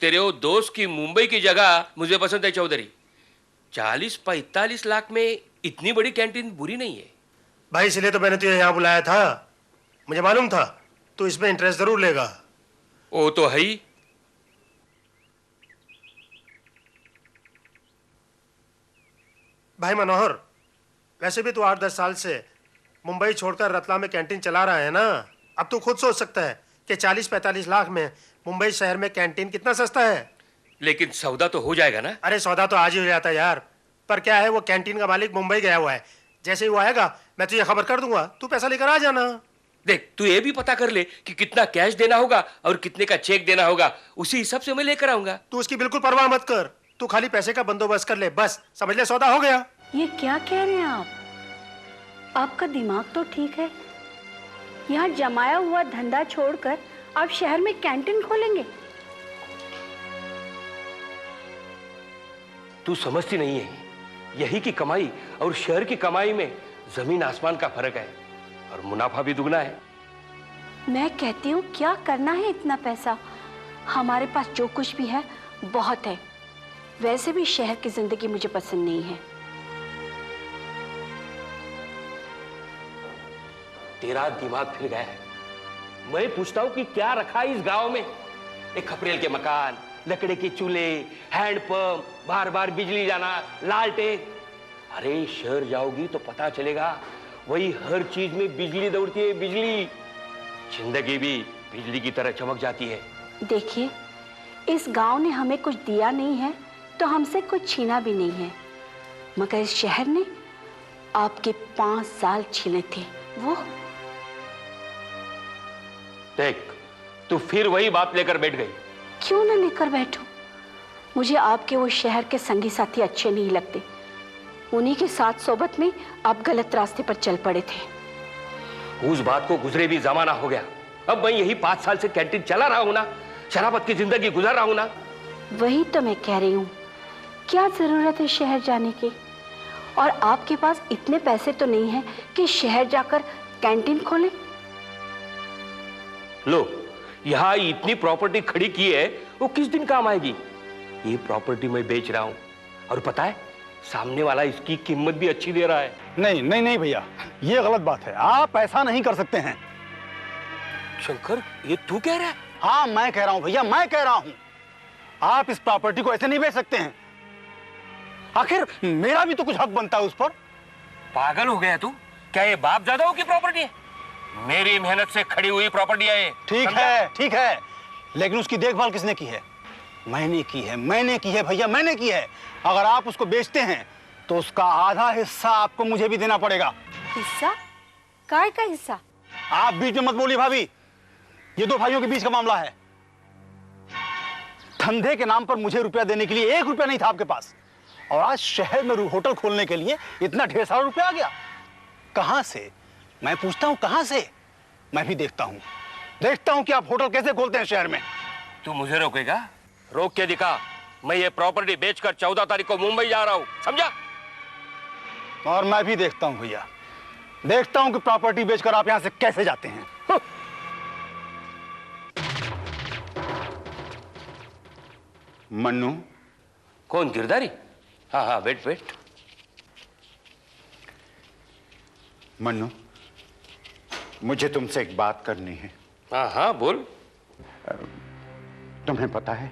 तेरे वो दोस्त की मुंबई की जगह मुझे पसंद है चौधरी। 40-45 लाख में इतनी बड़ी कैंटीन बुरी नहीं है भाई, इसलिए तो मैंने तुझे यहाँ बुलाया था। मुझे मालूम था तू इसमें इंटरेस्ट जरूर लेगा। वो तो है ही। भाई मनोहर, वैसे भी तू 8-10 साल से मुंबई छोड़कर रतलाम में कैंटीन चला रहा है ना। अब तू खुद सोच सकता है कि 40-45 लाख में मुंबई शहर में कैंटीन कितना सस्ता है। लेकिन सौदा तो हो जाएगा ना? अरे सौदा तो आज ही हो जाता है यार। पर क्या है, वो कैंटीन का मालिक मुंबई गया हुआ है। जैसे ही वो आएगा मैं तुझे खबर कर दूंगा, तू पैसा लेकर आ जाना। देख, तू ये भी पता कर ले कि कितना कैश देना होगा और कितने का चेक देना होगा। उसी हिसाब से मैं लेकर आऊंगा। तू उसकी बिल्कुल परवाह मत कर, तू खाली पैसे का बंदोबस्त कर ले, बस समझ ले, सौदा हो गया। ये क्या कह रहे हैं आप? आपका दिमाग तो ठीक है। यहाँ जमाया हुआ धंधा छोड़कर आप शहर में कैंटीन खोलेंगे? तू समझती नहीं है, यही की कमाई और शहर की कमाई में जमीन आसमान का फर्क है और मुनाफा भी दुगना है। मैं कहती हूँ क्या करना है इतना पैसा? हमारे पास जो कुछ भी है बहुत है। वैसे भी शहर की जिंदगी मुझे पसंद नहीं है। तेरा दिमाग फिर गया है। मैं पूछता हूं कि क्या रखा है इस गांव में? एक खपरेल के मकान, लकड़े के चूल्हे, हैंडपंप, बार बार बिजली जाना, लालटेन। अरे शहर जाओगी तो पता चलेगा, वही हर चीज में बिजली दौड़ती है, बिजली। जिंदगी भी बिजली की तरह चमक जाती है। देखिए, इस गांव ने हमें कुछ दिया नहीं है तो हमसे कुछ छीना भी नहीं है, मगर इस शहर ने आपके 5 साल छीने थे। वो देख, तू फिर वही बात लेकर बैठ गई। क्यों ना लेकर बैठूं? मुझे आपके वो शहर के संगी साथी अच्छे नहीं लगते। उन्हीं के साथ सोबत में आप गलत रास्ते पर चल पड़े थे। उस बात को गुजरे भी जमाना हो गया। अब मैं यही 5 साल से कैंटीन चला रहा हूं ना, शराबत की जिंदगी गुजार रहा हूं ना। वही तो मैं कह रही हूँ, क्या जरूरत है शहर जाने की? और आपके पास इतने पैसे तो नहीं है कि शहर जाकर कैंटीन खोलें। लो, यहाँ इतनी प्रॉपर्टी खड़ी की है, वो किस दिन काम आएगी? ये प्रॉपर्टी मैं बेच रहा हूँ और पता है, सामने वाला इसकी कीमत भी अच्छी दे रहा है। नहीं नहीं नहीं भैया, ये गलत बात है। आप ऐसा नहीं कर सकते हैं। शंकर, ये तू कह रहा है? हाँ, मैं कह रहा हूँ भैया, मैं कह रहा हूँ। आप इस प्रॉपर्टी को ऐसे नहीं बेच सकते हैं। आखिर मेरा भी तो कुछ हक बनता है उस पर। पागल हो गया तू? क्या ये बाप दादाओं की प्रॉपर्टी है? मेरी मेहनत से खड़ी हुई प्रॉपर्टी है। ठीक है, लेकिन उसकी देखभाल किसने की है? मैंने की है भैया, मैंने की है। अगर आप उसको बेचते हैं तो उसका आधा हिस्सा आपको मुझे भी देना पड़ेगा। हिस्सा? काय का हिस्सा? आप बीच में मत बोलिए भाभी, ये 2 भाइयों के बीच का मामला है। धंधे के नाम पर मुझे रुपया देने के लिए 1 रुपया नहीं था आपके पास, और आज शहर में होटल खोलने के लिए इतना ढेर सारा रुपया आ गया। कहां से? मैं पूछता हूं, कहां से? मैं भी देखता हूं कि आप होटल कैसे खोलते हैं शहर में। तू मुझे रोकेगा? रोक के दिखा। मैं ये प्रॉपर्टी बेचकर 14 तारीख को मुंबई जा रहा हूं, समझा? और मैं भी देखता हूं भैया, देखता हूं कि प्रॉपर्टी बेचकर आप यहां से कैसे जाते हैं। मन्नू। कौन? गिरधारी? हाँ हाँ, वेट। मन्नू, मुझे तुमसे एक बात करनी है। हाँ हाँ, बोल। तुम्हें पता है,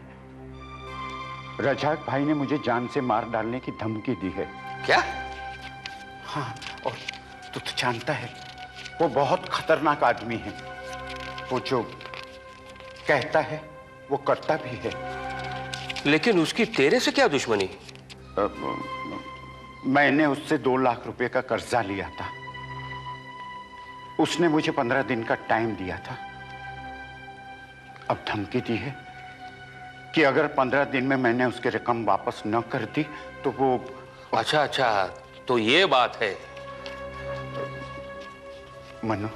रजाक भाई ने मुझे जान से मार डालने की धमकी दी है। क्या? हाँ, और तू तो जानता है वो बहुत खतरनाक आदमी है। वो जो कहता है वो करता भी है। लेकिन उसकी तेरे से क्या दुश्मनी? मैंने उससे 2 लाख रुपए का कर्जा लिया था। उसने मुझे 15 दिन का टाइम दिया था। अब धमकी दी है कि अगर 15 दिन में मैंने उसकी रकम वापस न कर दी तो वो। अच्छा, तो ये बात है। मनु,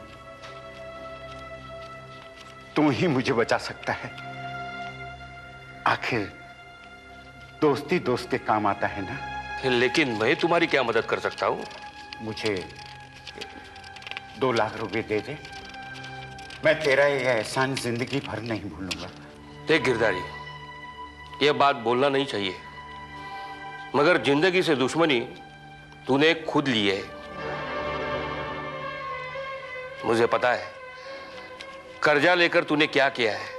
तू ही मुझे बचा सकता है। आखिर दोस्ती दोस्त के काम आता है ना। लेकिन मैं तुम्हारी क्या मदद कर सकता हूं? मुझे 2 लाख रुपए दे दे, मैं तेरा ये एहसान जिंदगी भर नहीं भूलूंगा। देख गिरधारी, यह बात बोलना नहीं चाहिए, मगर जिंदगी से दुश्मनी तूने खुद ली है। मुझे पता है कर्जा लेकर तूने क्या किया है।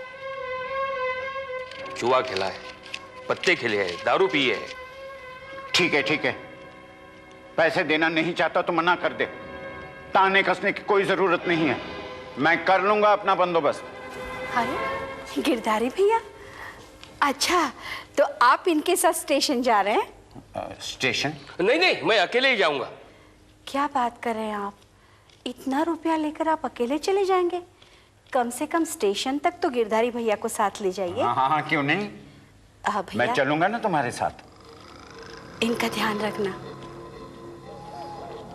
जुआ खेला है, पत्ते खेले हैं, दारू पी है। ठीक है ठीक है, पैसे देना नहीं चाहता तो मना कर दे। ताने कसने की कोई जरूरत नहीं है, मैं कर लूंगा अपना बंदोबस्त। अरे गिरधारी भैया, अच्छा तो आप इनके साथ स्टेशन जा रहे हैं? स्टेशन? नहीं नहीं, मैं अकेले ही जाऊंगा। क्या बात कर रहे हैं आप? इतना रुपया लेकर आप अकेले चले जाएंगे? कम से कम स्टेशन तक तो गिरधारी भैया को साथ ले जाइए। हाँ हाँ, क्यों नहीं, मैं चलूंगा ना तुम्हारे साथ। इनका ध्यान रखना।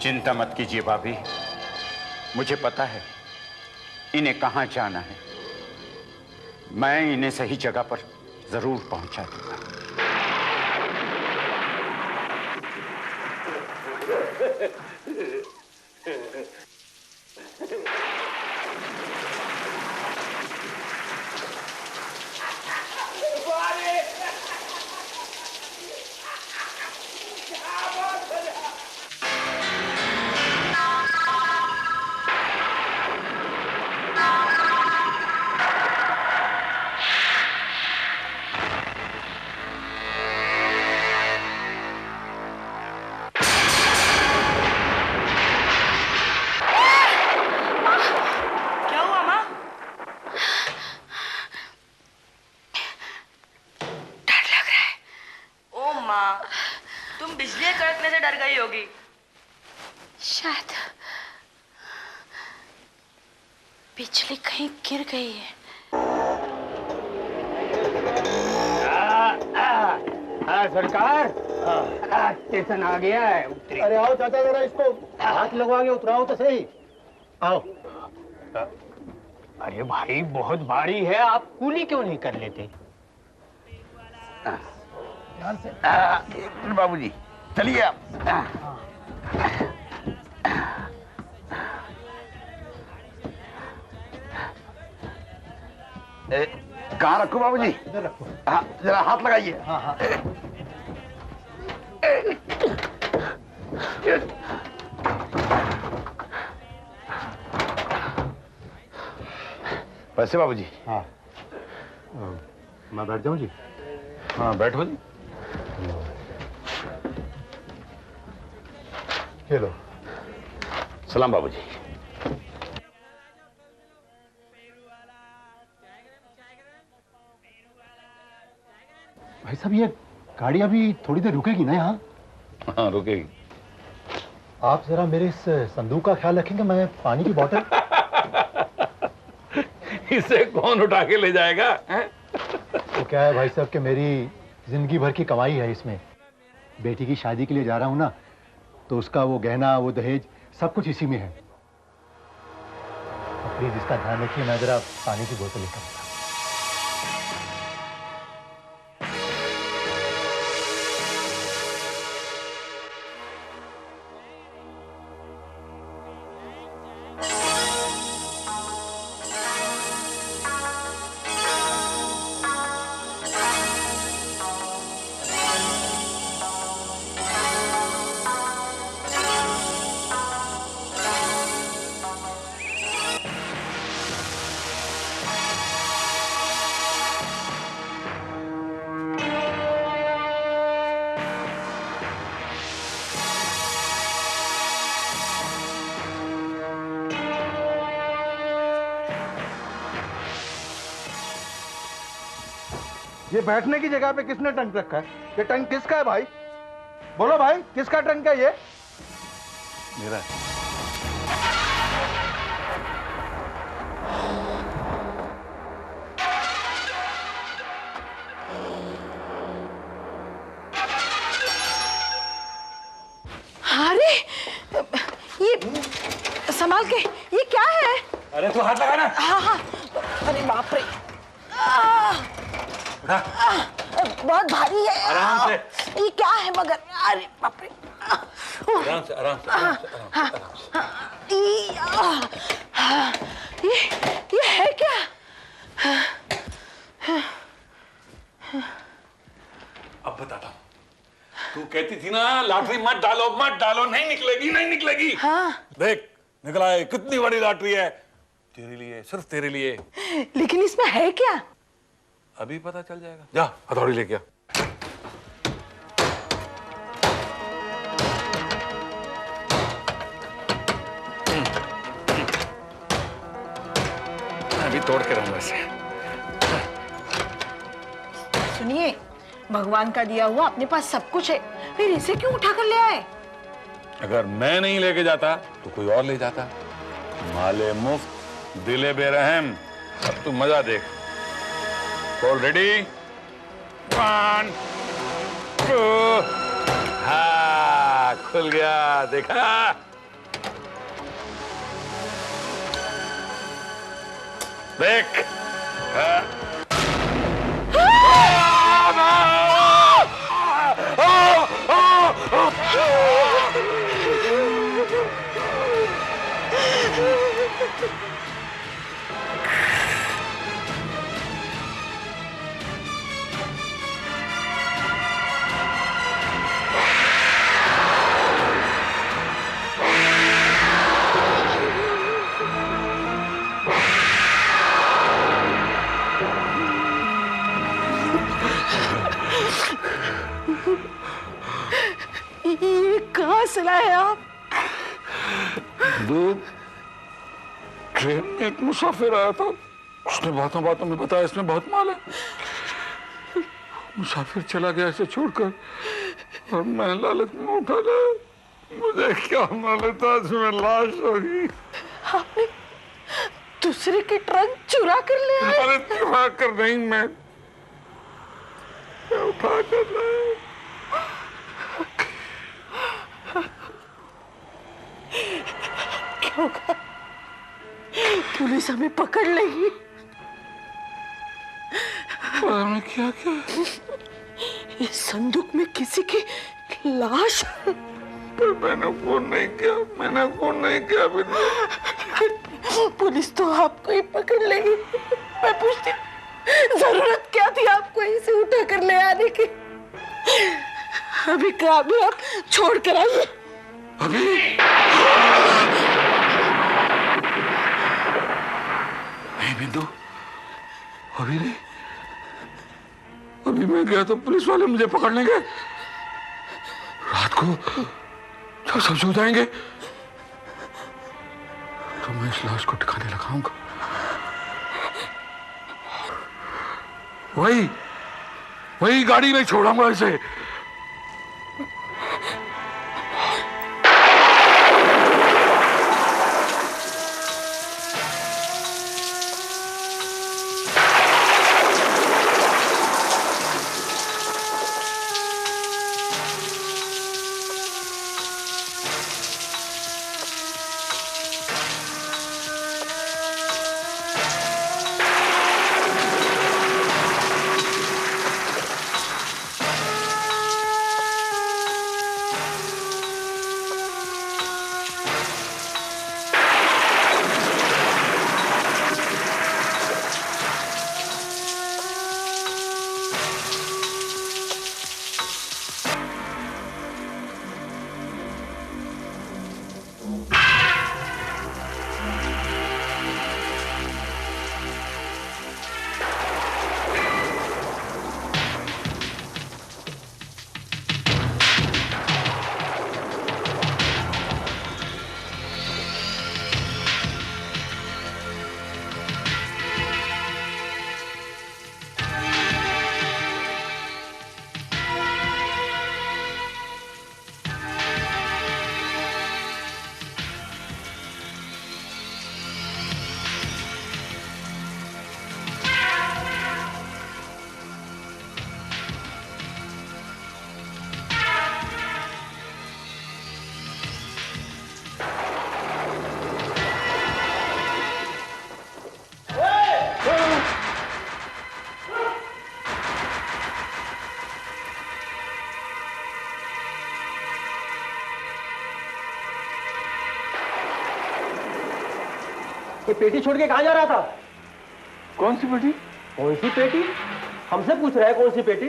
चिंता मत कीजिए भाभी, मुझे पता है इन्हें कहाँ जाना है। मैं इन्हें सही जगह पर जरूर पहुंचा दूंगा। तुम बिजली कड़कने से डर गई होगी। शायद बिजली कहीं गिर गई है। सरकार, स्टेशन आ गया है। उतरी। अरे आओ चाचा, जरा इसको हाथ लगवा के उतराओ तो सही। आओ। अरे भाई बहुत भारी है, आप कूली क्यों नहीं कर लेते? बाबूजी चलिए आप। कहाँ रखो बाबूजी? इधर रखो। हाँ, जरा हाथ लगाइए। हाँ हाँ। वैसे बाबूजी। हाँ, मैं बैठ जाऊं जी? हाँ बैठो जी। ये लो। सलाम बाबूजी। भाई साहब, ये गाड़ी अभी थोड़ी देर रुकेगी ना यहाँ? हाँ रुकेगी। आप जरा मेरे इस संदूक का ख्याल रखेंगे। मैं पानी की बोतल इसे कौन उठा के ले जाएगा? तो क्या है भाई साहब कि मेरी जिंदगी भर की कमाई है इसमें। बेटी की शादी के लिए जा रहा हूँ ना, तो उसका वो गहना, वो दहेज, सब कुछ इसी में है। प्लीज इसका ध्यान रखिए। मैं जरा पानी की बोतल लेकर आता हूं। ये बैठने की जगह पे किसने टंक रखा है? ये टंक किसका है भाई? बोलो भाई, किसका टंक है ये? मेरा है। अरे ये संभाल के, ये क्या है? अरे तू हाथ लगा ना। हाँ हाँ। अरे बाप रे, बहुत भारी है। आराम से। ये क्या है मगर? अरे बाप रे। आराम से आराम से आराम से। ये है क्या? अब बताता हूँ। तू कहती थी ना लॉटरी मत डालो, नहीं निकलेगी, नहीं निकलेगी। हाँ। देख निकला है, कितनी बड़ी लॉटरी है तेरे लिए, सिर्फ तेरे लिए। लेकिन इसमें है क्या? अभी पता चल जाएगा। जा हथौड़ी लेके आ। अभी तोड़ के रहूंगा इसे। सुनिए, भगवान का दिया हुआ अपने पास सब कुछ है, फिर इसे क्यों उठा कर ले आए? अगर मैं नहीं लेके जाता तो कोई और ले जाता। माले मुफ्त दिले बेरहम। अब तू मजा देख। Call ready? 1 2। हाँ खुल गया, देखा? देख। हाँ। ये कहाँ से लाए आप? ट्रेन में एक मुसाफिर आया था, उसने बातों बातों में बताया इसमें बहुत माल है। मुसाफिर चला गया इसे छोड़कर और मैं लालच में उठा लाया। मुझे क्या मालूम था इसमें लाश होगी। आपने दूसरे की ट्रक चुरा कर ले आए? अरे चुरा कर नहीं, मैं उठा कर लाया। क्या होगा? पुलिस हमें पकड़ लेगी। मैंने क्या किया? इस संदूक में किसी की लाश। पर मैंने फोन नहीं किया बिंदु। पुलिस तो आपको ही पकड़ लेगी। मैं पूछती जरूरत क्या थी आपको इसे उठा कर ले आने की? अभी का अभी आप छोड़ कर आइए। अभी नहीं बिंदु, अभी नहीं। अभी मैं गया तो पुलिस वाले मुझे पकड़ लेंगे। रात को जब सब सो जाएंगे तो मैं इस लाश को ठिकाने लगाऊंगा। वही गाड़ी में छोड़ूंगा इसे। ये पेटी छोड़ के कहाँ जा रहा था? कौन सी पेटी? कौन सी पेटी? हमसे पूछ रहा है कौन सी पेटी?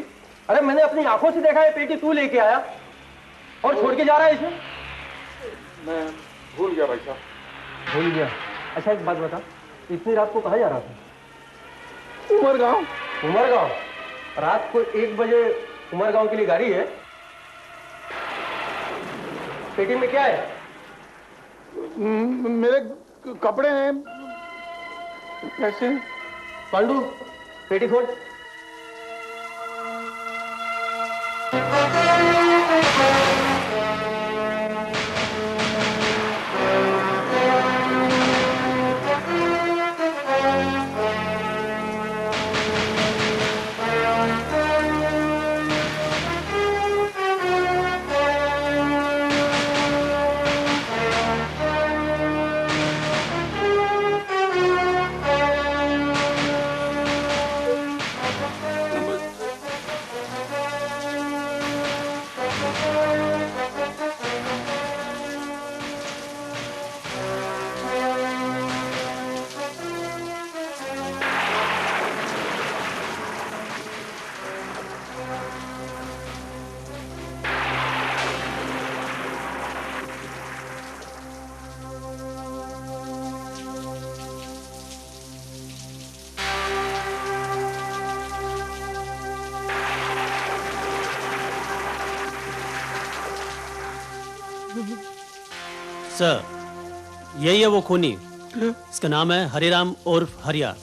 अरे मैंने अपनी आंखों से देखा है, पेटी तू लेके आया और छोड़ के जा रहा है इसमें। मैं भूल गया भाई साहब। भूल गया? अच्छा एक बात बता, इतनी रात को कहाँ जा रहा था? उमरगांव। उमरगांव? रात को 1 बजे उमरगांव के लिए गाड़ी है? पेटी में क्या है? मेरे कपड़े हैं। कैसे? पांडू पेटी खोल। सर, यही है वो खूनी। इसका नाम है हरिराम उर्फ हरिया।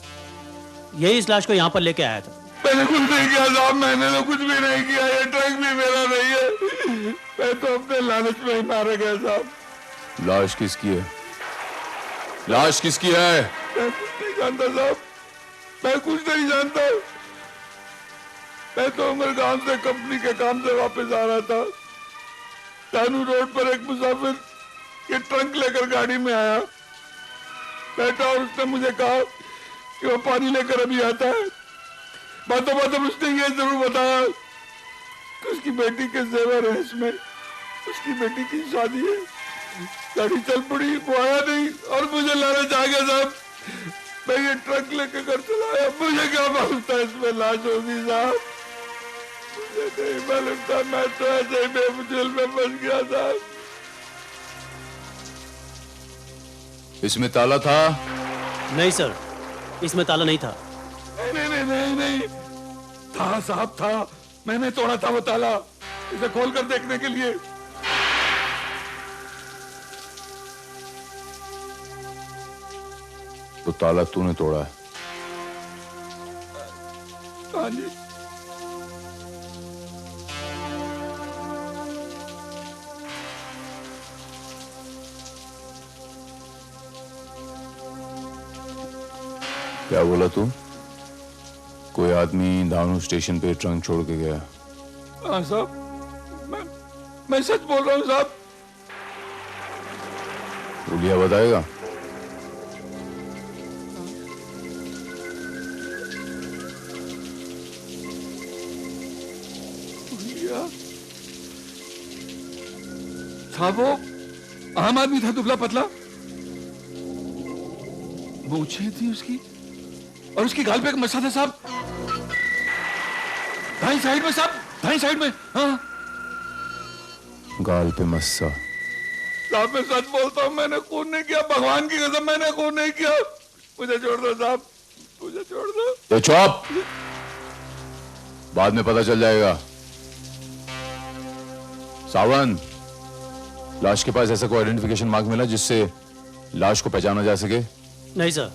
यही इस लाश को यहाँ पर लेके आया था। मैंने कुछ नहीं किया साहब, मैंने तो कुछ भी नहीं किया। ये ट्रक भी मेरा नहीं है। मैं तो अपने लालच में ही मारा गया साहब। लाश किसकी है? लाश किसकी है? मैं कुछ नहीं जानता साहब, मैं कुछ नहीं जानता। मैं तो उमरगांव से कंपनी के काम से वापस आ रहा था। तानू रोड पर एक मुसाफिर ये ट्रंक लेकर गाड़ी में आया, बैठा और उसने मुझे कहा कि वो पानी लेकर अभी आता है। बातों बातों उसने ये जरूर बताया कि उसकी बेटी के जेवर है इसमें, उसकी बेटी की शादी है। गाड़ी चल पड़ी, वो आया नहीं और मुझे लालच आ गया साहब। मैं ये ट्रक लेकर घर चला आया। मुझे क्या मालूम था इसमें लाश होगी साहब, मुझे नहीं मालूम था। मैं तो ऐसे ही बेमुझिल में फंस गया था। इसमें ताला था? नहीं सर, इसमें ताला नहीं था। नहीं नहीं नहीं नहीं, था साहब था। मैंने तोड़ा था वो ताला, इसे खोलकर देखने के लिए। तो ताला तूने तोड़ा है? हाँ जी। क्या बोला तू? कोई आदमी दानू स्टेशन पे ट्रंक छोड़ के गया? हाँ साहब, मैं सच बोल रहा हूँ साहब। हुलिया बताएगा? हुलिया साहब वो आम आदमी था, दुबला पतला, मूछें थी उसकी और उसकी गाल पे एक मस्सा था साहब, दाईं साइड में साहब, दाईं साइड में। हाँ गाल पे मस्सा? साहब मैं सच बोलता हूँ, मैंने खून नहीं किया, भगवान की कसम मैंने खून नहीं किया। मुझे छोड़ दो साहब, मुझे छोड़ दो। तो चुप, बाद में पता चल जाएगा। सावन, लाश के पास ऐसा कोई आइडेंटिफिकेशन मार्क मिला जिससे लाश को पहचाना जा सके? नहीं सर,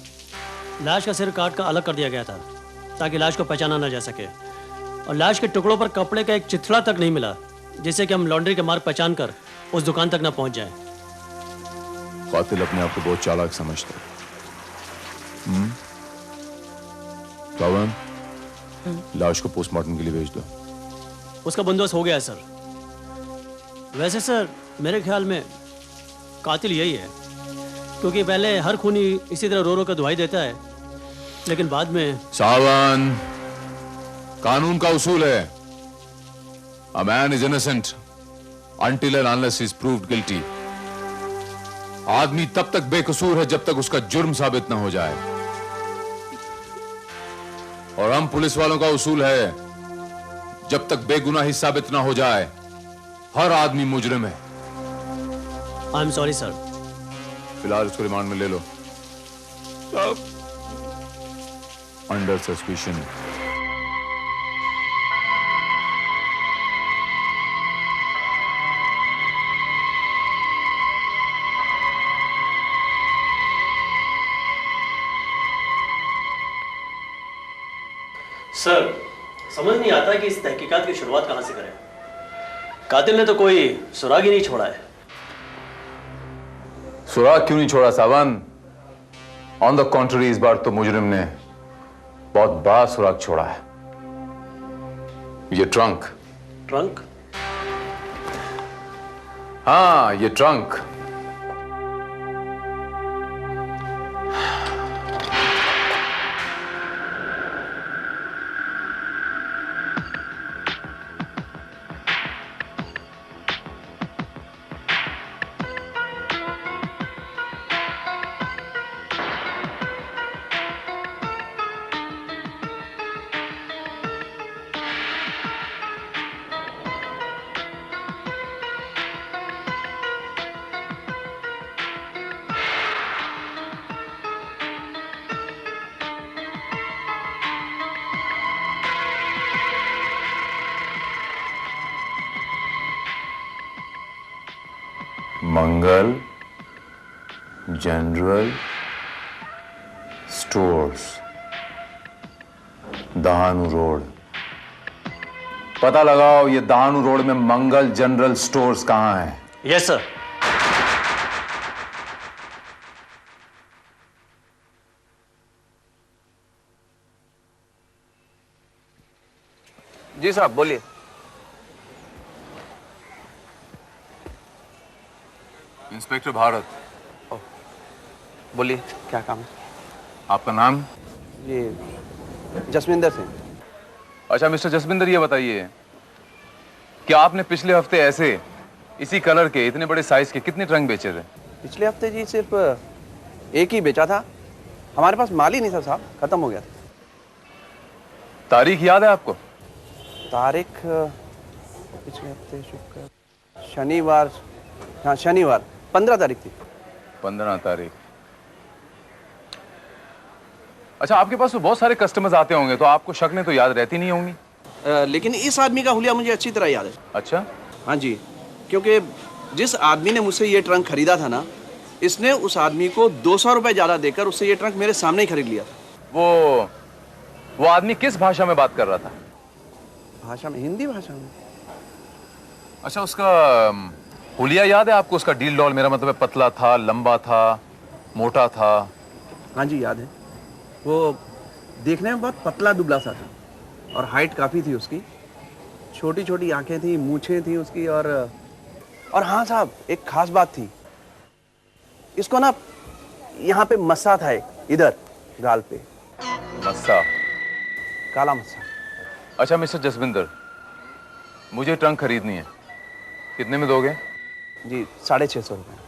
लाश का सिर काट कर अलग कर दिया गया था ताकि लाश को पहचाना न जा सके, और लाश के टुकड़ों पर कपड़े का एक चिथड़ा तक नहीं मिला जिससे कि हम लॉन्ड्री के मार्ग पहचान कर उस दुकान तक न पहुंच जाए। कातिल अपने आप को बहुत चालाक समझता है। सावन, लाश को पोस्टमार्टम के लिए भेज दो। उसका बंदोबस्त हो गया है सर। वैसे सर मेरे ख्याल में कातिल यही है, क्योंकि पहले हर खूनी इसी तरह रो रो कर दुहाई देता है, लेकिन बाद में। सावन, कानून का उसूल है, a man is innocent until and unless he is proved guilty। आदमी तब तक बेकसूर है जब तक उसका जुर्म साबित न हो जाए। और हम पुलिस वालों का उसूल है, जब तक बेगुनाही साबित ना हो जाए हर आदमी मुजरिम है। I am sorry sir. फिलहाल उसको रिमांड में ले लो। Under suspicion. सर समझ नहीं आता कि इस तहकीकात की शुरुआत कहां से करें। कातिल ने तो कोई सुराग ही नहीं छोड़ा है। सुराग क्यों नहीं छोड़ा सावन? ऑन द कॉन्ट्ररी इस बार तो मुजरिम ने बहुत बड़ा सुराग छोड़ा है। ये ट्रंक। ट्रंक? हाँ, ये ट्रंक। मंगल जनरल स्टोर्स, दहानू रोड। पता लगाओ ये दहानू रोड में मंगल जनरल स्टोर्स कहां है। Yes sir. जी साहब बोलिए। इंस्पेक्टर भारत। बोलिए क्या काम है? आपका नाम? ये जसविंदर सिंह। अच्छा मिस्टर जसविंदर, ये बताइए कि आपने पिछले हफ्ते ऐसे इसी कलर के इतने बड़े साइज के कितने ट्रंक बेचे थे? पिछले हफ्ते जी सिर्फ एक ही बेचा था। हमारे पास माल ही नहीं था साहब, खत्म हो गया था। तारीख याद है आपको? तारीख पिछले हफ्ते शुक्र शनिवार, हाँ शनिवार 15 तारीख थी। 15 तारीख। अच्छा, आपके पास तो बहुत सारे कस्टमर्स आते होंगे तो आपको शक्लें तो याद रहती नहीं होंगी। लेकिन इस आदमी का हुलिया मुझे अच्छी तरह याद है। अच्छा? हाँ जी, क्योंकि जिस आदमी ने मुझसे ये ट्रंक खरीदा था ना, इसने उस आदमी को 200 रुपए ज्यादा देकर उससे ये ट्रंक मेरे सामने ही खरीद लिया था। वो आदमी किस भाषा में बात कर रहा था? भाषा में, हिंदी भाषा में। अच्छा, उसका हुलिया याद है आपको? उसका डील डॉल, मेरा मतलब है पतला था, लंबा था, मोटा था? हाँ जी याद है। वो देखने में बहुत पतला दुबला सा था और हाइट काफी थी उसकी। छोटी छोटी आंखें थी, मूछें थी उसकी। और हाँ साहब, एक खास बात थी, इसको ना यहाँ पे मस्सा था, एक इधर गाल पे मस्सा, काला मस्सा। अच्छा मिस्टर जसविंदर, मुझे ट्रंक खरीदनी है, कितने में दोगे? जी 650 रुपये।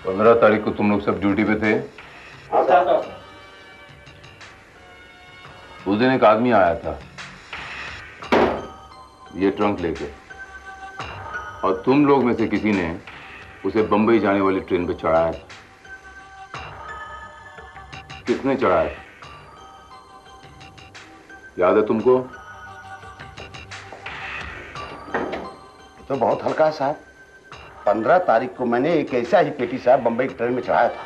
पंद्रह तारीख को तुम लोग सब ड्यूटी पे थे? उस दिन एक आदमी आया था ये ट्रंक लेके, और तुम लोग में से किसी ने उसे बंबई जाने वाली ट्रेन पे चढ़ाया था। किसने चढ़ाया था, याद है तुमको? तो बहुत हल्का है साहब। 15 तारीख को मैंने एक ऐसा ही पेटी साहब बंबई की ट्रेन में चढ़ाया था,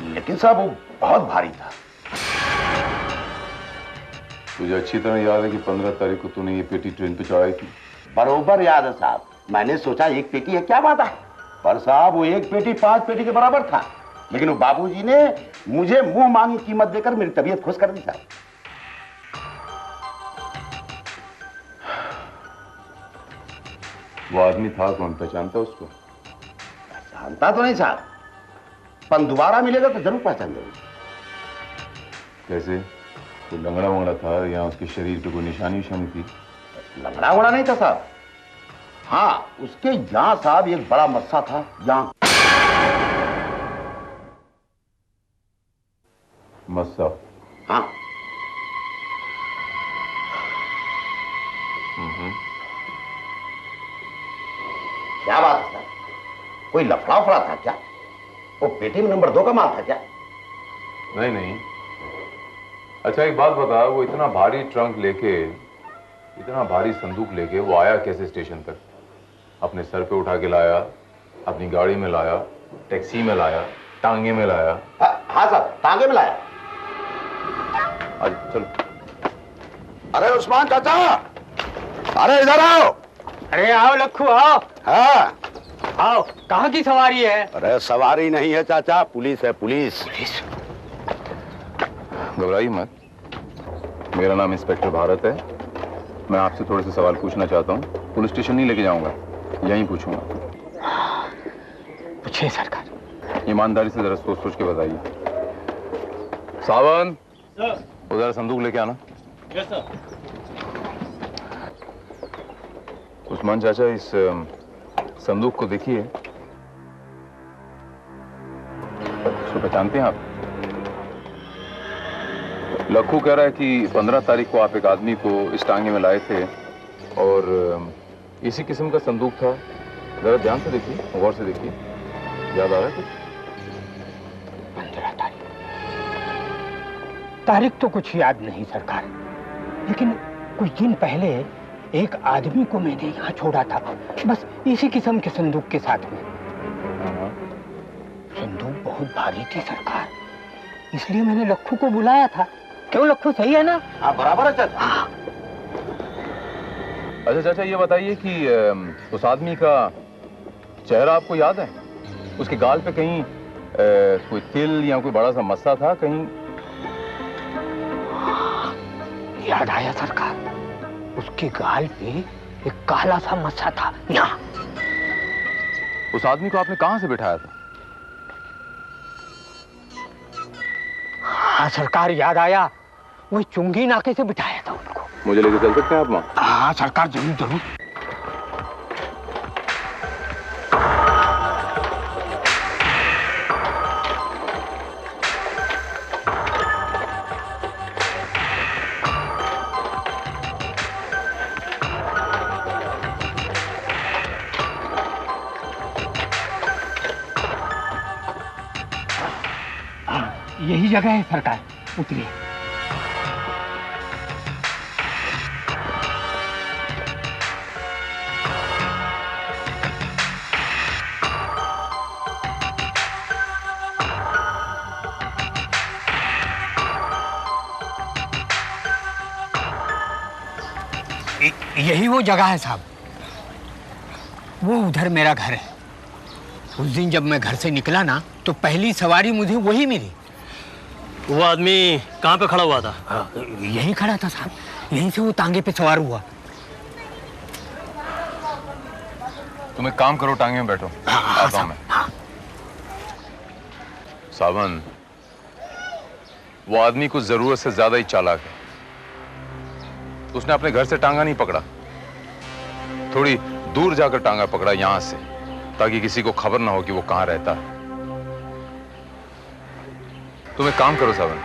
लेकिन साहब वो बहुत भारी था। तुझे अच्छी तरह याद है कि 15 तारीख को तूने ये पेटी ट्रेन पे चढ़ाई थी? बरोबर याद है साहब। मैंने सोचा एक पेटी है, क्या बात है, पर साहब वो एक पेटी 5 पेटी के बराबर था। लेकिन वो बाबूजी ने मुझे मुंह मांगी कीमत देकर मेरी तबीयत खुश कर दी साहब। वो आदमी था कौन, पहचानता उसको? जानता तो नहीं साहब, पर दोबारा मिलेगा तो जरूर पहचान जाएगी। कैसे? कोई लंगड़ा वंगड़ा था या उसके शरीर पे कोई निशानी थी? लंगड़ा वंगड़ा नहीं था साहब। हाँ, उसके यहाँ साहब एक बड़ा मस्सा था, यहाँ। मस्सा? हाँ। क्या बात है साहब, कोई लफड़ा उफड़ा था क्या? वो पेटी में नंबर 2 का माल था क्या? नहीं नहीं। अच्छा एक बात बता, वो इतना भारी ट्रंक लेके, इतना भारी संदूक लेके वो आया कैसे स्टेशन तक? अपने सर पे उठा के लाया, अपनी गाड़ी में लाया, टैक्सी में लाया, टांगे में लाया? हाँ साहब, टांगे में लाया। आज चलो। अरे उस्मान चाचा, अरे इधर आओ। अरे आओ लक्खू आओ। हाँ आओ। कहाँ की सवारी है? अरे सवारी नहीं है चाचा, पुलिस है, पुलिस। घबराइए मत, मेरा नाम इंस्पेक्टर भारत है। मैं आपसे थोड़े से सवाल पूछना चाहता हूँ। पुलिस स्टेशन नहीं लेके जाऊंगा, यहीं पूछूंगा। पूछिए सरकार। ईमानदारी से जरा सोच सोच के बताइए। सावन, उधर संदूक लेके आना। Yes sir. उस्मान चाचा, इस संदूक को देखिए, इसको पहचानते हैं आप? लक्खू कह रहा है कि 15 तारीख को आप एक आदमी को इस टांगे में लाए थे और इसी किस्म का संदूक था। जरा ध्यान से देखिए, गौर से देखिए, याद आ रहा है कुछ? 15 तारीख। तारीख तो कुछ याद नहीं सरकार, लेकिन कुछ दिन पहले एक आदमी को मैंने यहाँ छोड़ा था, बस इसी किस्म के संदूक के साथ में। संदूक बहुत भारी थी सरकार, इसलिए मैंने लक्खू को बुलाया था। क्यों लक्खू, सही है ना? हाँ बराबर है चाचा। अच्छा चाचा, ये बताइए कि उस आदमी का चेहरा आपको याद है? उसके गाल पे कहीं कोई तिल या कोई बड़ा सा मस्सा था कहीं? याद आया सरकार, उसके गाल पे एक काला सा मस्सा था यहाँ। उस आदमी को आपने कहां से बिठाया था? हाँ सरकार, याद आया, वही चुंगी नाके से बिठाया था उनको। मुझे लेके चल सकते हैं आप वहां? हाँ सरकार, जरूर जरूर। यही जगह है सरकार, उतरिए। यही वो जगह है साहब, वो उधर मेरा घर है। उस दिन जब मैं घर से निकला ना, तो पहली सवारी मुझे वही मिली। वो आदमी कहाँ पे खड़ा हुआ था? यहीं खड़ा था साहब, यहीं से वो तांगे पे सवार हुआ। तुम एक काम करो, टांगे में बैठो, आता हूं मैं। सावन, वो आदमी कुछ जरूरत से ज्यादा ही चालाक है। उसने अपने घर से टांगा नहीं पकड़ा, थोड़ी दूर जाकर टांगा पकड़ा यहां से, ताकि किसी को खबर ना हो कि वो कहां रहता है। तुम एक काम करो सावन,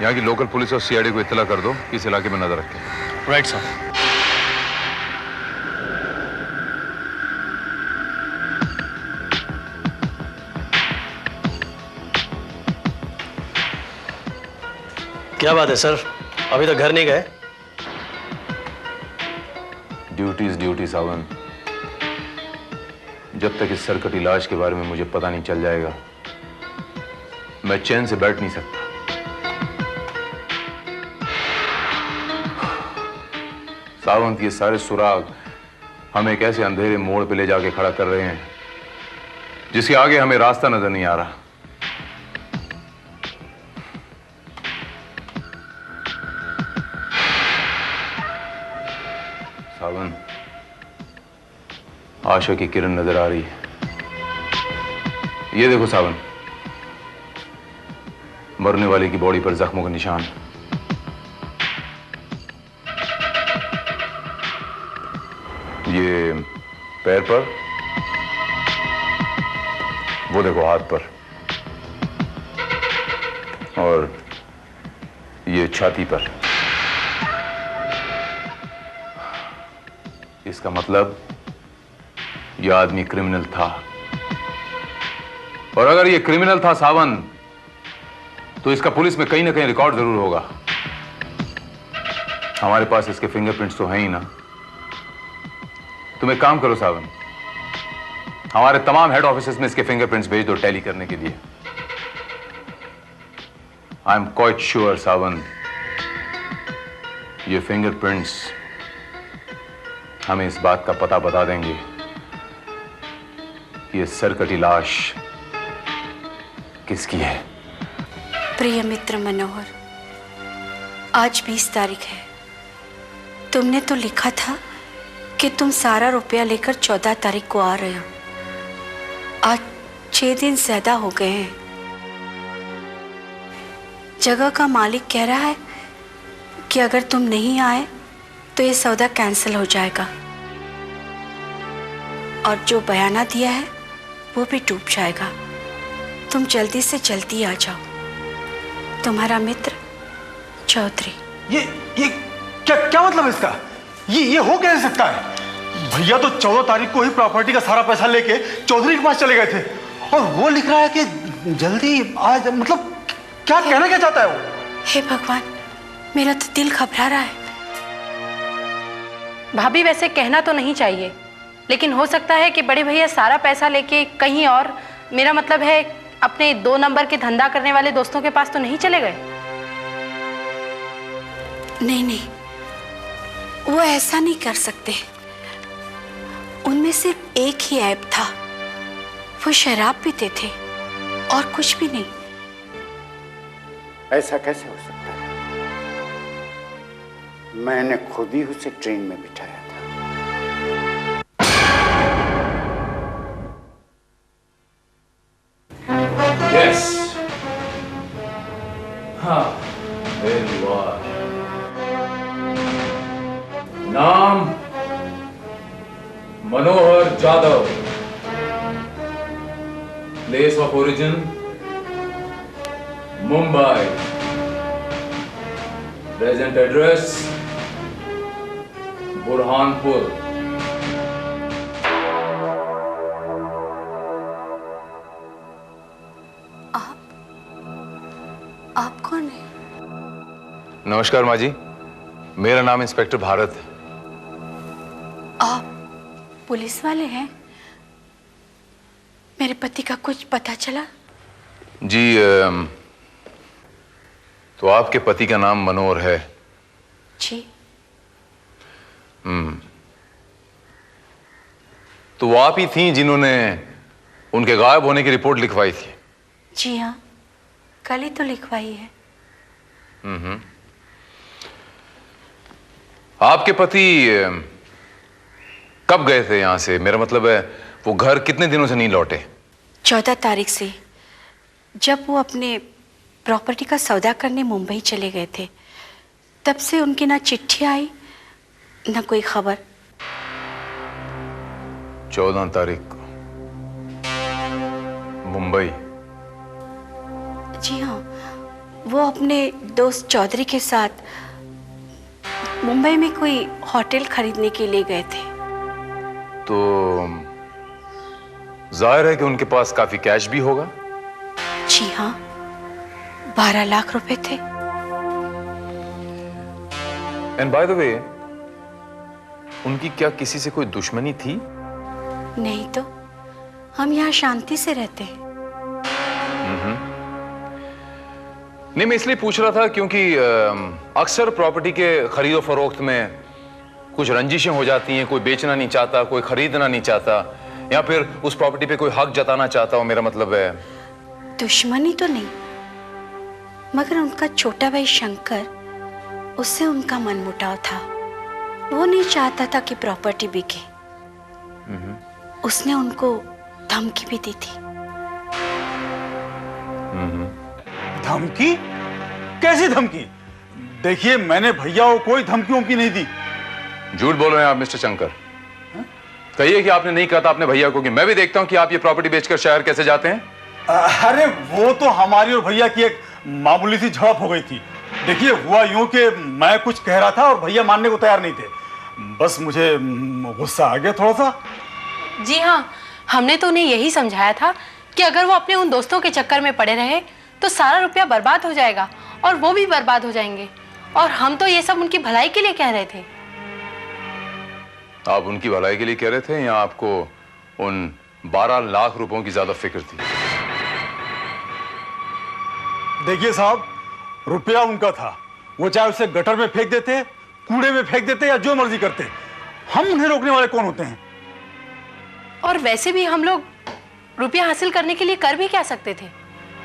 यहाँ की लोकल पुलिस और सीआईडी को इत्तला कर दो कि इस इलाके में नजर रखें। Right sir. क्या बात है सर, अभी तक घर नहीं गए? ड्यूटी इज ड्यूटी सावन। जब तक इस सरकटी लाश के बारे में मुझे पता नहीं चल जाएगा, मैं चैन से बैठ नहीं सकता। सावंत, ये सारे सुराग हमें एक ऐसे अंधेरे मोड़ पे ले जाके खड़ा कर रहे हैं जिसके आगे हमें रास्ता नजर नहीं आ रहा। सावन, आशा की किरण नजर आ रही है। ये देखो सावन, मरने वाले की बॉडी पर जख्मों के निशान। ये पैर पर, वो देखो हाथ पर, और ये छाती पर। इसका मतलब यह आदमी क्रिमिनल था, और अगर ये क्रिमिनल था सावन, तो इसका पुलिस में कहीं ना कहीं रिकॉर्ड जरूर होगा। हमारे पास इसके फिंगरप्रिंट्स तो हैं ही ना। तुम एक काम करो सावन, हमारे तमाम हेड ऑफिसेस में इसके फिंगरप्रिंट्स भेज दो टैली करने के लिए। आई एम क्वाइट श्योर सावन, ये फिंगरप्रिंट्स हमें इस बात का पता बता देंगे कि ये सरकटी लाश किसकी है। प्रिय मित्र मनोहर, आज 20 तारीख है। तुमने तो लिखा था कि तुम सारा रुपया लेकर 14 तारीख को आ रहे हो। आज 6 दिन ज्यादा हो गए हैं। जगह का मालिक कह रहा है कि अगर तुम नहीं आए तो ये सौदा कैंसिल हो जाएगा, और जो बयाना दिया है वो भी डूब जाएगा। तुम जल्दी से जल्दी आ जाओ। तुम्हारा मित्र चौधरी। ये क्या मतलब इसका? ये हो कैसे सकता है? भैया तो 14 तारीख को ही प्रॉपर्टी का सारा पैसा लेके चौधरी के पास चले गए थे, और वो लिख रहा है कि जल्दी आज। मतलब क्या कहना क्या चाहता है वो? हे भगवान, मेरा तो दिल घबरा रहा है। भाभी, वैसे कहना तो नहीं चाहिए, लेकिन हो सकता है कि बड़े भैया सारा पैसा लेके कहीं और, मेरा मतलब है अपने 2 नंबर के धंधा करने वाले दोस्तों के पास तो नहीं चले गए। नहीं, वो ऐसा नहीं कर सकते। उनमें सिर्फ एक ही ऐप था, वो शराब पीते थे और कुछ भी नहीं। ऐसा कैसे हो सकता है? मैंने खुद ही उसे ट्रेन में बिठाया था। Yes. हाँ, there you are. नाम Manohar Jadhav, place of origin Mumbai, present address Burhanpur. आप कौन है? नमस्कार माँ जी, मेरा नाम इंस्पेक्टर भारत है। आप पुलिस वाले हैं? मेरे पति का कुछ पता चला? जी, तो आपके पति का नाम मनोहर है? जी। तो वो आप ही थी जिन्होंने उनके गायब होने की रिपोर्ट लिखवाई थी? जी हाँ, कल ही तो लिखवाई है। आपके पति कब गए थे यहां से? मेरा मतलब है वो घर कितने दिनों से नहीं लौटे? 14 तारीख से, जब वो अपने प्रॉपर्टी का सौदा करने मुंबई चले गए थे, तब से उनकी ना चिट्ठी आई ना कोई खबर। 14 तारीख को मुंबई? जी हाँ, वो अपने दोस्त चौधरी के साथ मुंबई में कोई होटल खरीदने के लिए गए थे। तो जाहिर है कि उनके पास काफी कैश भी होगा? जी हाँ, 12 लाख रुपए थे। एंड बाय द वे, उनकी क्या किसी से कोई दुश्मनी थी? नहीं तो, हम यहाँ शांति से रहते हैं। नहीं, मैं इसलिए पूछ रहा था क्योंकि अक्सर प्रॉपर्टी के खरीदो फरोख्त में कुछ रंजिशें हो जाती हैं। कोई बेचना नहीं चाहता, कोई खरीदना नहीं चाहता, या फिर उस प्रॉपर्टी पे कोई हक जताना चाहता हो। मेरा मतलब है दुश्मनी तो नहीं, मगर उनका छोटा भाई शंकर, उससे उनका मनमुटाव था। वो नहीं चाहता था कि प्रॉपर्टी बिके। उसने उनको धमकी भी दी थी। धमकी? कैसी धमकी? देखिए, मैंने भैया को कोई धमकी वमकी नहीं दी। झूठ बोल रहे हैं आप मिस्टर शंकर। कहिए कि आपने नहीं कहा था अपने भैया को कि मैं भी देखता हूं कि आप ये प्रॉपर्टी बेचकर शहर कैसे जाते हैं। अरे वो तो हमारी और भैया की एक मामूली सी झड़प हो गई थी। देखिए, हुआ यूं कि मैं कुछ कह रहा था और भैया मानने को तैयार नहीं थे। बस मुझे गुस्सा आ गया थोड़ा सा। जी हाँ, हमने तो उन्हें यही समझाया था कि अगर वो अपने उन दोस्तों के चक्कर में पड़े रहे तो सारा रुपया बर्बाद हो जाएगा और वो भी बर्बाद हो जाएंगे, और हम तो ये सब उनकी भलाई के लिए कह रहे थे। आप उनकी भलाई के लिए कह रहे थे या आपको उन 12 लाख रुपयों की ज्यादा फिक्र थी? देखिए साहब, रुपया उनका था, वो चाहे उसे गटर में फेंक देते, कूड़े में फेंक देते या जो मर्जी करते, हम उन्हें रोकने वाले कौन होते हैं? और वैसे भी हम लोग रुपया हासिल करने के लिए कर भी क्या सकते थे?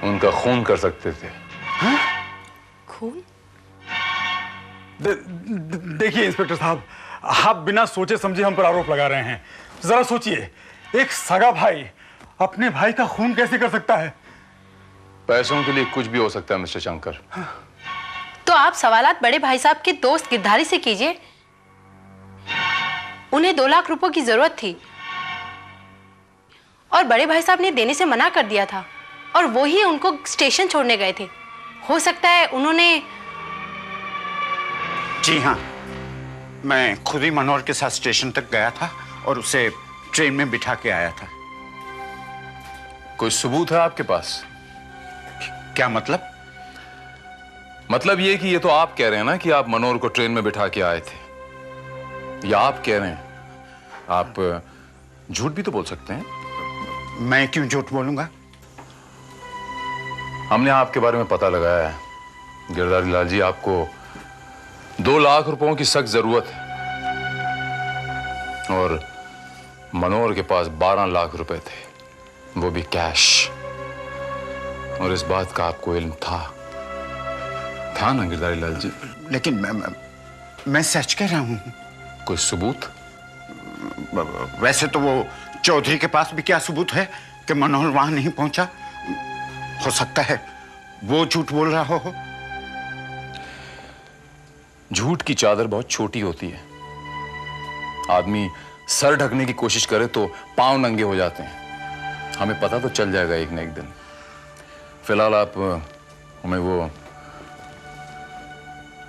उनका खून कर सकते थे। खून? देखिए इंस्पेक्टर साहब, आप बिना सोचे समझे हम पर आरोप लगा रहे हैं। जरा सोचिए, एक सगा भाई अपने भाई का खून कैसे कर सकता है? पैसों के लिए कुछ भी हो सकता है मिस्टर शंकर। तो आप सवालात बड़े भाई साहब के दोस्त गिरधारी से कीजिए। उन्हें 2 लाख रुपयों की जरूरत थी और बड़े भाई साहब ने देने से मना कर दिया था, और वो ही उनको स्टेशन छोड़ने गए थे। हो सकता है उन्होंने। जी हाँ, मैं खुद ही मनोहर के साथ स्टेशन तक गया था और उसे ट्रेन में बिठा के आया था। कोई सबूत है आपके पास? क्या मतलब? मतलब ये कि ये तो आप कह रहे हैं ना कि आप मनोहर को ट्रेन में बिठा के आए थे, या आप कह रहे हैं? आप झूठ भी तो बोल सकते हैं। मैं क्यों झूठ बोलूंगा? हमने आपके बारे में पता लगाया है गिरधारी लाल जी, आपको 2 लाख रुपयों की सख्त जरूरत है और मनोहर के पास 12 लाख रुपए थे, वो भी कैश। और इस बात का आपको इल्म था ना गिरधारी लाल जी? लेकिन मैं सच कह रहा हूं। कोई सबूत? वैसे तो वो चौधरी के पास भी क्या सबूत है कि मनोहर वहां नहीं पहुंचा? हो सकता है वो झूठ बोल रहा हो। झूठ की चादर बहुत छोटी होती है। आदमी सर ढकने की कोशिश करे तो पांव नंगे हो जाते हैं। हमें पता तो चल जाएगा एक न एक दिन। फिलहाल आप हमें वो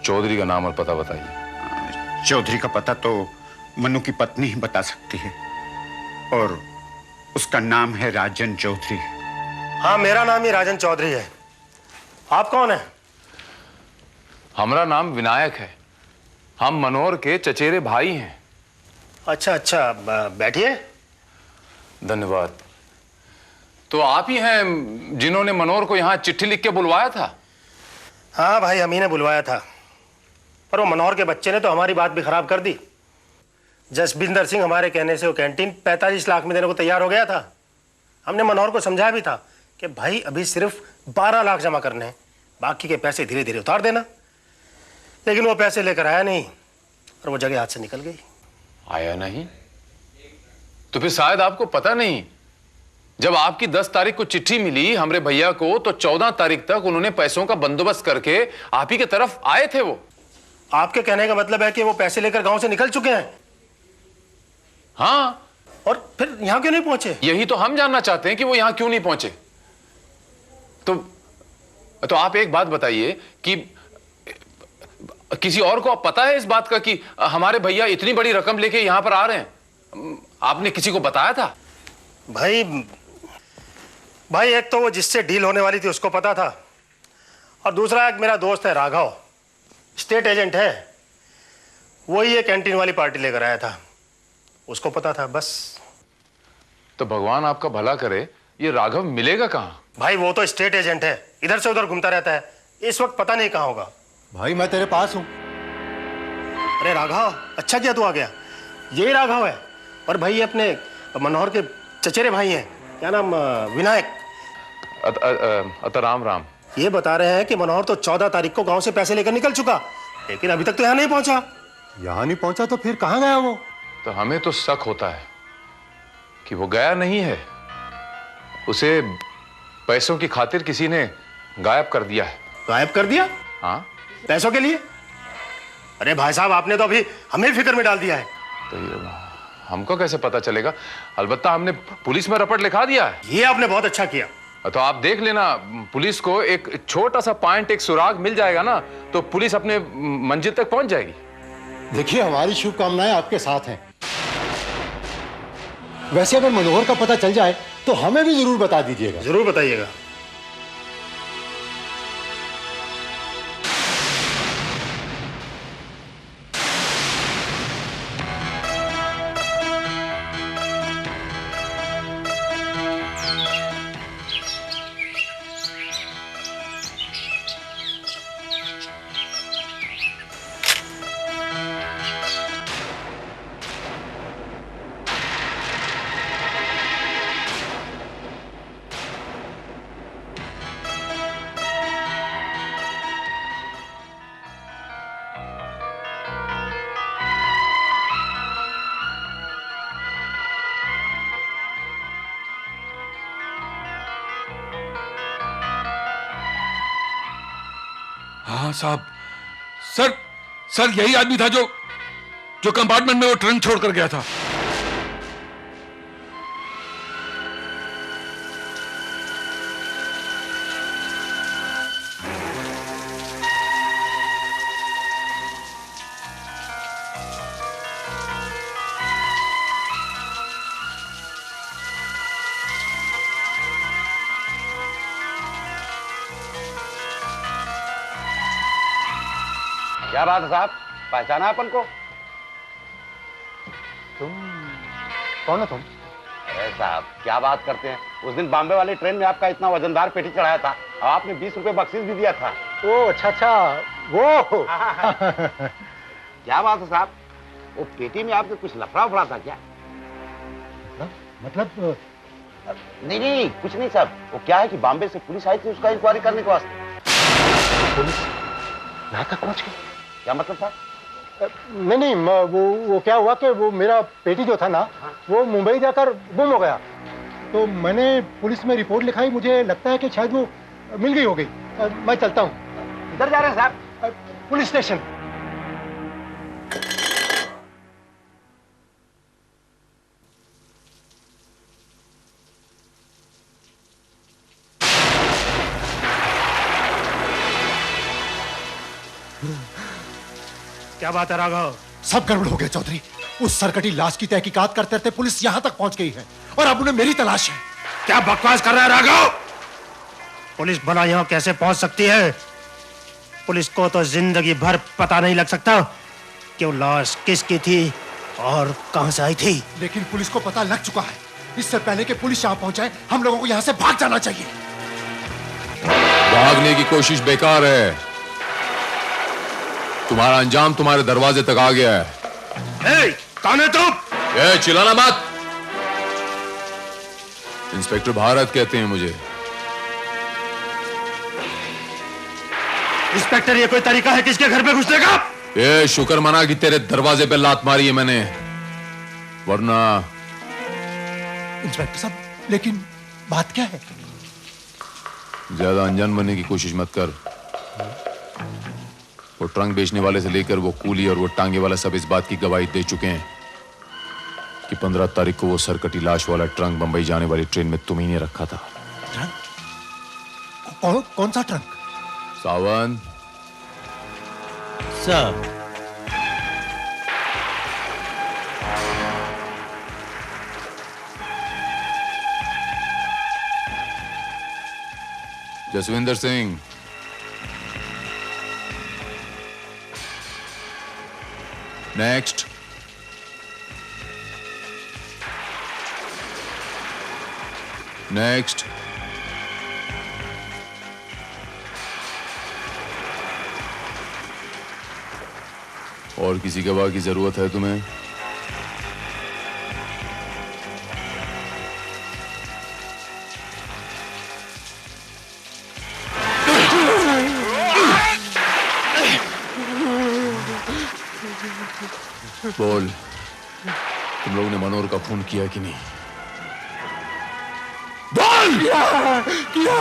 चौधरी का नाम और पता बताइए। चौधरी का पता तो मनु की पत्नी ही बता सकती है, और उसका नाम है राजन चौधरी। हाँ, मेरा नाम ही राजन चौधरी है। आप कौन है? हमारा नाम विनायक है। हम मनोहर के चचेरे भाई हैं। अच्छा अच्छा, बैठिए। धन्यवाद। तो आप ही हैं जिन्होंने मनोहर को यहाँ चिट्ठी लिख के बुलवाया था? हाँ भाई, हम ही ने बुलवाया था, पर वो मनोहर के बच्चे ने तो हमारी बात भी खराब कर दी। जसबिंदर सिंह हमारे कहने से वो कैंटीन 45 लाख में देने को तैयार हो गया था। हमने मनोहर को समझाया भी था कि भाई अभी सिर्फ 12 लाख जमा करने हैं, बाकी के पैसे धीरे धीरे उतार देना। लेकिन वो पैसे लेकर आया नहीं और वो जगह हाथ से निकल गई। आया नहीं? तो फिर शायद आपको पता नहीं, जब आपकी 10 तारीख को चिट्ठी मिली हमरे भैया को, तो 14 तारीख तक उन्होंने पैसों का बंदोबस्त करके आप ही की तरफ आए थे। वो आपके कहने का मतलब है कि वो पैसे लेकर गांव से निकल चुके हैं? हाँ। और फिर यहां क्यों नहीं पहुंचे? यही तो हम जानना चाहते हैं कि वो यहां क्यों नहीं पहुंचे। तो आप एक बात बताइए कि किसी और को पता है इस बात का कि हमारे भैया इतनी बड़ी रकम लेके यहां पर आ रहे हैं? आपने किसी को बताया था? भाई एक तो वो जिससे डील होने वाली थी उसको पता था, और दूसरा एक मेरा दोस्त है राघव, स्टेट एजेंट है, वही ये कैंटीन वाली पार्टी लेकर आया था, उसको पता था बस। तो भगवान आपका भला करे, ये राघव मिलेगा कहां? भाई वो तो स्टेट एजेंट है, इधर से उधर घूमता रहता है, इस वक्त पता नहीं कहां होगा। भाई मैं तेरे पास हूं। अरे राघव, अच्छा किया तू आ गया। ये राघव है, और भाई अपने मनोहर के चचेरे भाई हैं, क्या नाम, विनायक। राम राम। ये बता रहे हैं कि मनोहर तो 14 तारीख को गांव से पैसे लेकर निकल चुका, लेकिन अभी तक तो यहाँ नहीं पहुंचा। यहाँ नहीं पहुंचा तो फिर कहाँ गया वो? तो हमें तो शक होता है कि वो गया नहीं है, उसे पैसों की खातिर किसी ने गायब कर दिया है। गायब कर दिया? हाँ। पैसों के लिए? अरे भाई साहब, आपने तो अभी हमें फिक्र में डाल दिया है। तो ये हमको कैसे पता चलेगा? अलबत्ता हमने पुलिस में रपट लिखा दिया है। ये आपने बहुत अच्छा किया। तो आप देख लेना, पुलिस को एक छोटा सा पॉइंट, एक सुराग मिल जाएगा ना, तो पुलिस अपने मंजिल तक पहुंच जाएगी। देखिए, हमारी शुभकामनाएं आपके साथ हैं। वैसे अगर मनोहर का पता चल जाए तो हमें भी जरूर बता दीजिएगा। जरूर बताइएगा। हाँ साहब, सर यही आदमी था जो कंपार्टमेंट में वो ट्रंक छोड़ कर गया था। क्या बात है साहब, पहचाना अपन को? तुम कौन हो तुम? अरे साहब, क्या बात करते हैं, उस दिन बॉम्बे वाली ट्रेन में आपका इतना वजनदार पेटी चढ़ाया था और आपने 20 रुपए बख्शीश भी दिया था। ओ अच्छा, वो क्या बात है साहब, वो पेटी में आपके कुछ लफड़ा उफड़ा था क्या? मतलब नहीं, कुछ नहीं साहब। वो क्या है कि बॉम्बे से पुलिस आई थी उसका इंक्वायरी करने के वास्ते। पुलिस यहाँ तक पहुँच गई? क्या मतलब था? नहीं, वो क्या हुआ कि वो मेरा पेटी जो था ना, वो मुंबई जाकर गुम हो गया। तो मैंने पुलिस में रिपोर्ट लिखाई, मुझे लगता है कि शायद वो मिल गई होगी। मैं चलता हूँ। इधर जा रहे हैं साहब? Police station. क्या बात है राघव? सब गड़बड़ हो गया चौधरी। उस सरकटी लाश की तहकीकात करते करते पुलिस यहां तक पहुंच गई है और अब उन्हें मेरी तलाश है। क्या बकवास कर रहा है राघव? पुलिस भला यहां कैसे पहुंच सकती है? पुलिस को तो जिंदगी भर पता नहीं लग सकता कि वो लाश किसकी थी और कहां से आई थी। लेकिन पुलिस को पता लग चुका है। इससे पहले कि पुलिस यहां पहुंचे, हम लोगों को यहां से भाग जाना चाहिए। भागने की कोशिश बेकार है। तुम्हारा अंजाम तुम्हारे दरवाजे तक आ गया है। कौन है तुम? चिल्लाना मत। इंस्पेक्टर भारत कहते हैं मुझे। इंस्पेक्टर, ये कोई तरीका है किसके घर पे घुसने का? ये शुक्र मना कि तेरे दरवाजे पे लात मारी है मैंने, वरना। इंस्पेक्टर साहब, लेकिन बात क्या है? ज्यादा अनजान बनने की कोशिश मत कर। वो ट्रंक बेचने वाले से लेकर वो कूली और वो टांगे वाला सब इस बात की गवाही दे चुके हैं कि 15 तारीख को वो सरकटी लाश वाला ट्रंक बंबई जाने वाली ट्रेन में तुम ही ने रखा था। ट्रंक? कौन सा trunk? Sawan sir, Jaswinder Singh, next. Next. और किसी गवाह की जरूरत है तुम्हें? बोल, तुम लोगों ने मनोहर का खून किया कि नहीं? बोल! बोल। किया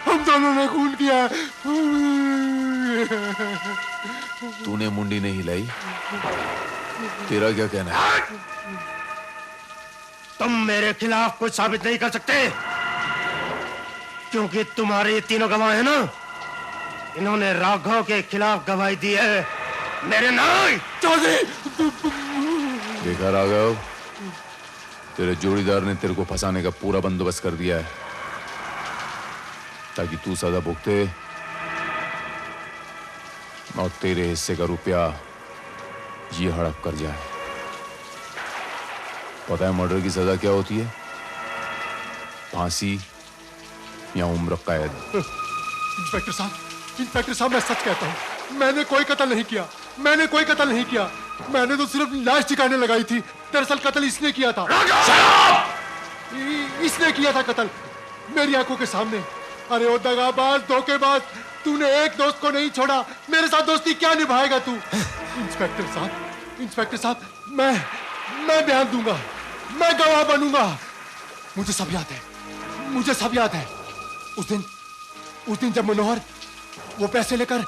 हम दोनों ने खून किया। तूने मुंडी नहीं हिलाई, तेरा क्या कहना है? तुम मेरे खिलाफ कुछ साबित नहीं कर सकते, क्योंकि तुम्हारे ये तीनों गवाह हैं ना, इन्होंने राघव के खिलाफ गवाही दी है, मेरे नहीं। चौधरी देखा राघव, तेरे जोड़ीदार ने तेरे को फंसाने का पूरा बंदोबस्त कर दिया है, ताकि तू सजा भुगते और तेरे हिस्से का रुपया ये हड़प कर जाए। पता है मर्डर की सजा क्या होती है? फांसी या उम्र कैद। इंस्पेक्टर साहब मैं सच कहता हूँ, मैंने कोई कत्ल नहीं किया, मैंने कोई कत्ल नहीं किया, मैंने तो सिर्फ लाश ठिकाने लगाई थी। दरअसल कत्ल इसने किया था, इसने किया था कत्ल मेरी आंखों के सामने। अरे ओ दगाबाज, धोखेबाज, तूने एक दोस्त को नहीं छोड़ा, मेरे साथ दोस्ती क्या निभाएगा तू? इंस्पेक्टर साहब मैं बयान दूंगा, मैं गवाह बनूंगा। मुझे सब याद है, उस दिन जब मनोहर वो पैसे लेकर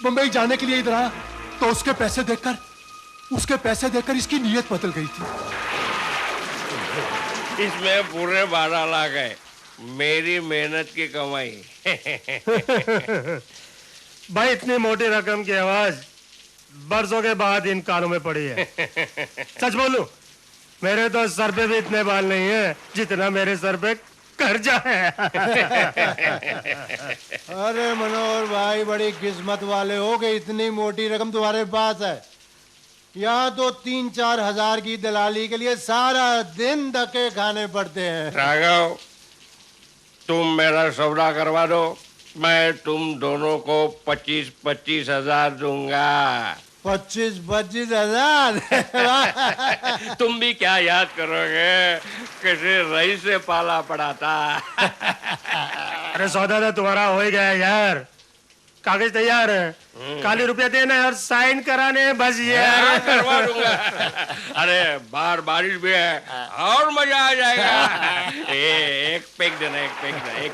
मुंबई जाने के लिए इधर आया, तो उसके पैसे देखकर इसकी नीयत बदल गई थी। इसमें पूरे 12 लाख है, मेरी मेहनत की कमाई। भाई इतनी मोटी रकम की आवाज बरसों के बाद इन कानों में पड़ी है। सच बोलूं, मेरे तो सर पे भी इतने बाल नहीं है जितना मेरे सर पे कर्जा है। अरे मनोहर भाई, बड़ी किस्मत वाले हो गए, इतनी मोटी रकम तुम्हारे पास है। यहाँ तो 3-4 हजार की दलाली के लिए सारा दिन धक्के खाने पड़ते हैं। राघव, तुम मेरा सौदा करवा दो, मैं तुम दोनों को 25-25 हजार दूंगा। 25-25 हजार? तुम भी क्या याद करोगे, किसी रईस से पाला पड़ा था। अरे सौदा तो तुम्हारा हो ही गया यार, कागज तैयार है, खाली रुपया देना है और साइन कराने हैं बस यार। करवा दूंगा। अरे बाहर बारिश भी है और मजा आ जाएगा। एक पेग देना, एक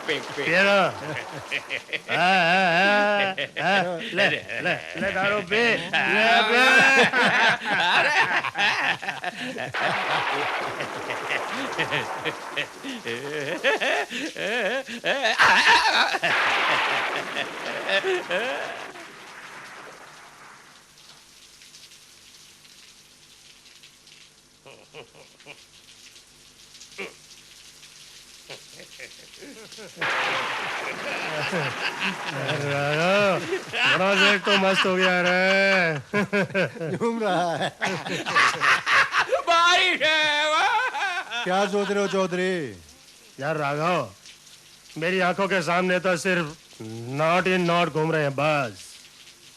पेग। ये लो। ले दारू पी, बड़ा देख तो मस्त हो गया रे। घूम रहा है। बारिश है। क्या सोच रहे हो चौधरी? यार राघव, मेरी आंखों के सामने तो सिर्फ नॉट इन नॉट घूम रहे हैं बस।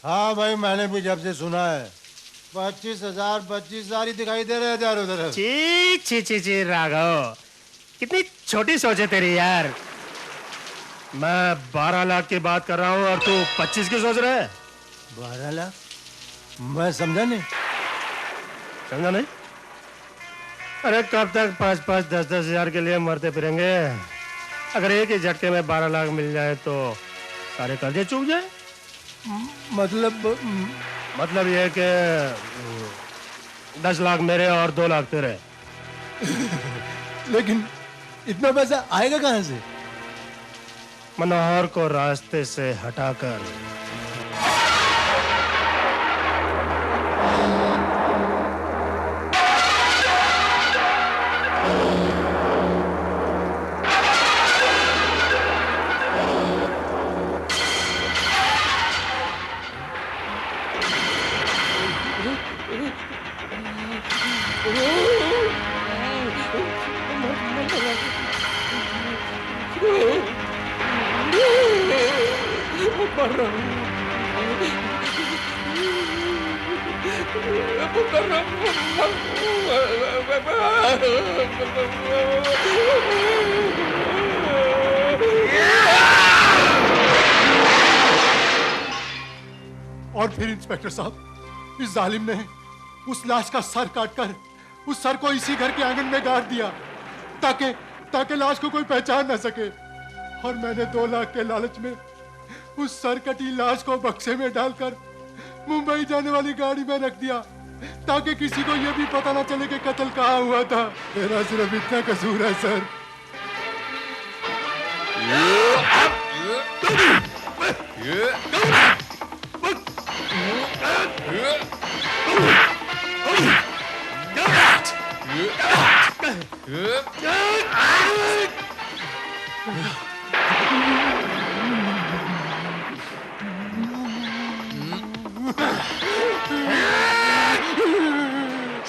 हाँ भाई, मैंने भी जब से सुना है 25,000 ही दिखाई दे रहे हैं चारों तरफ। ची राघव, कितनी छोटी सोच है तेरी यार। मैं 12 लाख की बात कर रहा हूँ और तू 25 की सोच रहा है। 12 लाख? मैं समझा नहीं। अरे कब तक 5-5, 10-10 हजार के लिए मरते फिरेंगे? अगर एक ही झटके में 12 लाख मिल जाए तो सारे कर्जे चूक जाए। मतलब ये कि 10 लाख मेरे और 2 लाख तेरे। लेकिन इतना पैसा आएगा कहां से? मनोहर को रास्ते से हटाकर। और फिर इंस्पेक्टर साहब, इस जालिम ने उस लाश का सर काटकर उस सर को इसी घर के आंगन में गाड़ दिया, ताकि लाश को कोई पहचान न सके। और मैंने 2 लाख के लालच में उस सरकटी लाश को बक्से में डालकर मुंबई जाने वाली गाड़ी में रख दिया, ताकि किसी को यह भी पता ना चले कि कत्ल कहाँ हुआ था। मेरा सिर्फ इतना कसूर है सर।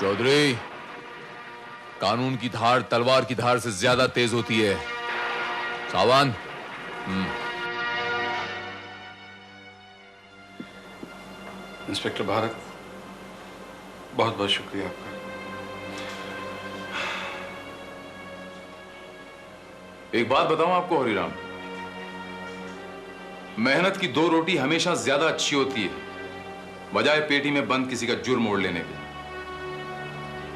चौधरी, कानून की धार तलवार की धार से ज्यादा तेज होती है। सावधान। इंस्पेक्टर भारत, बहुत बहुत शुक्रिया आपका। एक बात बताऊं आपको हरिराम, मेहनत की 2 रोटी हमेशा ज्यादा अच्छी होती है बजाय पेटी में बंद किसी का जुर्म ओढ़ लेने के।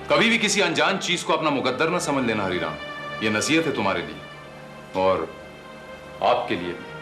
कभी भी किसी अनजान चीज को अपना मुकद्दर न समझ लेना हरिराम, यह नसीहत है तुम्हारे लिए और आपके लिए भी।